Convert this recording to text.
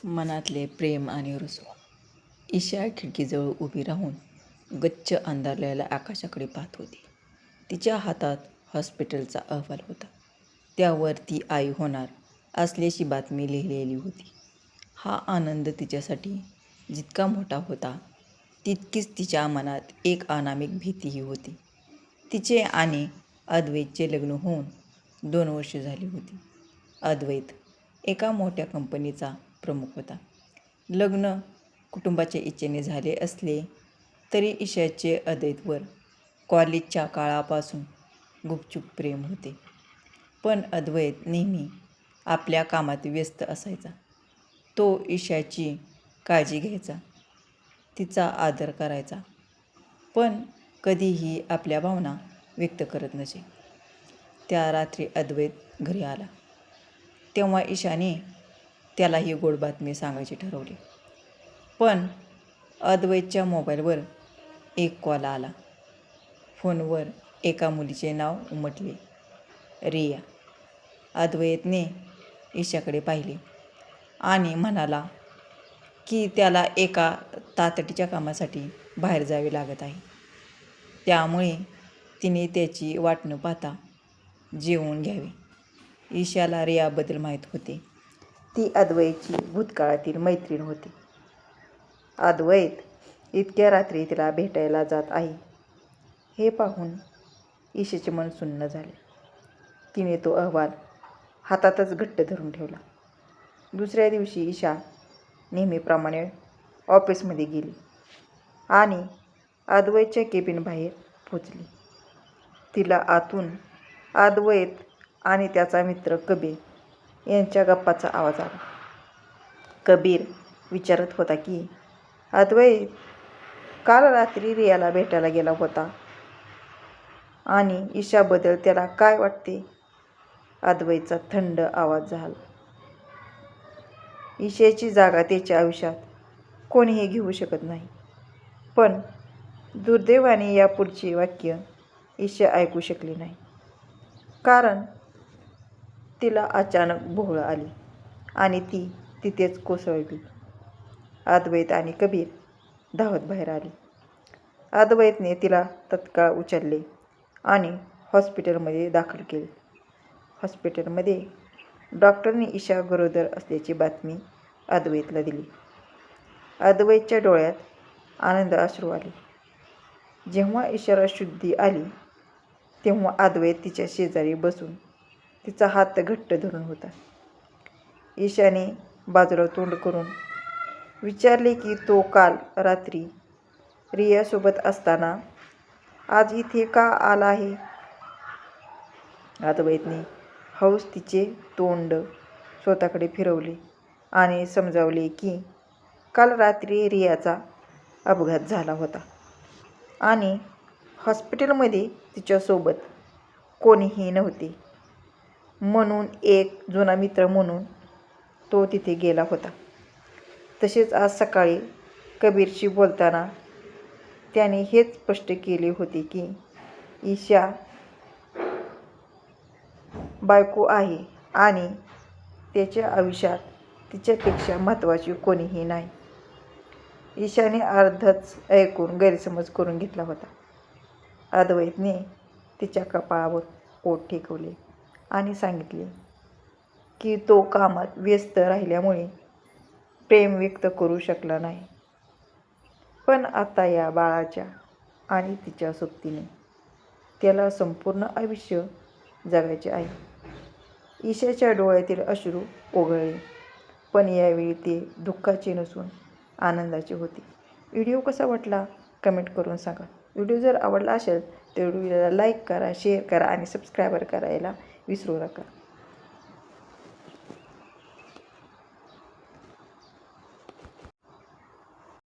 मनातले प्रेम आणि रुसवा. ईशा खिडकीजवळ उभी राहून गच्च अंधारलेल्या आकाशाकडे पाहत होती. तिच्या हातात हॉस्पिटलचा अहवाल होता. त्यावर ती आई होणार असल्याची बातमी लिहिलेली होती. हा आनंद तिच्यासाठी जितका मोठा होता, तितकीच तिच्या मनात एक अनामिक भीतीही होती. तिचे आणि अद्वैतचे लग्न होऊन 2 वर्षे झाली होती. अद्वैत एका मोठ्या कंपनीचा प्रमुख होता. लग्न कुटुंबाच्या इच्छेने झाले असले तरी ईशाचे अद्वैतवर कॉलेजच्या काळापासून गुपचूप प्रेम होते. पण अद्वैत नेहमी आपल्या कामात व्यस्त असायचा. तो ईशाची काळजी घ्यायचा, तिचा आदर करायचा, पण कधीही आपल्या भावना व्यक्त करत नसे. त्या रात्री अद्वैत घरी आला तेव्हा ईशाने त्याला ही गोड बातमी सांगायची ठरवली. पण अद्वैतच्या मोबाईलवर एक कॉल आला. फोनवर एका मुलीचे नाव उमटले, रिया. अद्वैतने ईशाकडे पाहिले आणि म्हणाला की त्याला एका तातडीच्या कामासाठी बाहेर जावे लागत आहे. त्यामुळे तिने त्याची वाट न पाहता जेवून घ्यावे. ईशाला रियाबद्दल माहीत होते. ती अद्वैतची भूतकाळातील मैत्रीण होती. अद्वैत इतक्या रात्री तिला भेटायला जात आहे हे पाहून ईशाचे मन सुन्न झाले. तिने तो अहवाल हातातच घट्ट धरून ठेवला. दुसऱ्या दिवशी ईशा नेहमीप्रमाणे ऑफिसमध्ये गेली आणि अद्वैतच्या केबिन बाहेर पोचली. तिला आतून अद्वैत आणि त्याचा मित्र कबीर यांच्या गप्पाचा आवाज आला. कबीर विचारत होता की अद्वैत काल रात्री रियाला भेटायला गेला होता आणि ईशाबद्दल त्याला काय वाटते? अद्वैतचा थंड आवाज झाला. ईशाची जागा त्याच्या आयुष्यात कोणीही घेऊ शकत नाही. पण दुर्दैवाने या पुढचे वाक्य ईशा ऐकू शकली नाही, कारण तिला अचानक भोवळ आली आणि ती तिथेच कोसळली. अद्वैत आणि कबीर धावत बाहेर आले. अद्वैतने तिला तत्काळ उचलले आणि हॉस्पिटलमध्ये दाखल केले. हॉस्पिटलमध्ये डॉक्टरने ईशा गरोदर असल्याची बातमी अद्वैतला दिली. अद्वैतच्या डोळ्यात आनंद अश्रू आले. जेव्हा ईशाला शुद्धी आली तेव्हा अद्वैत तिच्या शेजारी बसून तिचा हात घट्ट धरून होता. ईशाने बाजूला तोंड करून विचारले की तो काल रात्री रियासोबत असताना आज इथे का आला आहे? अद्वैतने हळूच तिचे तोंड स्वतःकडे फिरवले आणि समजावले की काल रात्री रियाचा अपघात झाला होता आणि हॉस्पिटलमध्ये तिच्यासोबत कोणीही नव्हते, म्हणून एक जुना मित्र म्हणून तो तिथे गेला होता. तसेच आज सकाळी कबीरशी बोलताना त्याने हेच स्पष्ट केले होते की ईशा बायको आहे आणि त्याच्या आयुष्यात तिच्यापेक्षा महत्त्वाचे कोणीही नाही. ईशाने अर्धच ऐकून गैरसमज करून घेतला होता. अद्वैतने तिच्या कपाळावर ओठ टेकवले आणि सांगितले की तो कामात व्यस्त राहिल्यामुळे प्रेम व्यक्त करू शकला नाही. पण आता या बाळाच्या आणि तिच्या सोबतीने त्याला संपूर्ण आयुष्य जगायचे आहे. ईशाच्या डोळ्यातील अश्रू ओघळले, पण यावेळी ते दुःखाचे नसून आनंदाचे होते. व्हिडिओ कसा वाटला कमेंट करून सांगा. व्हिडिओ जर आवडला असेल तर व्हिडिओला लाईक करा, शेअर करा आणि सबस्क्राईब करायला विसरू नका.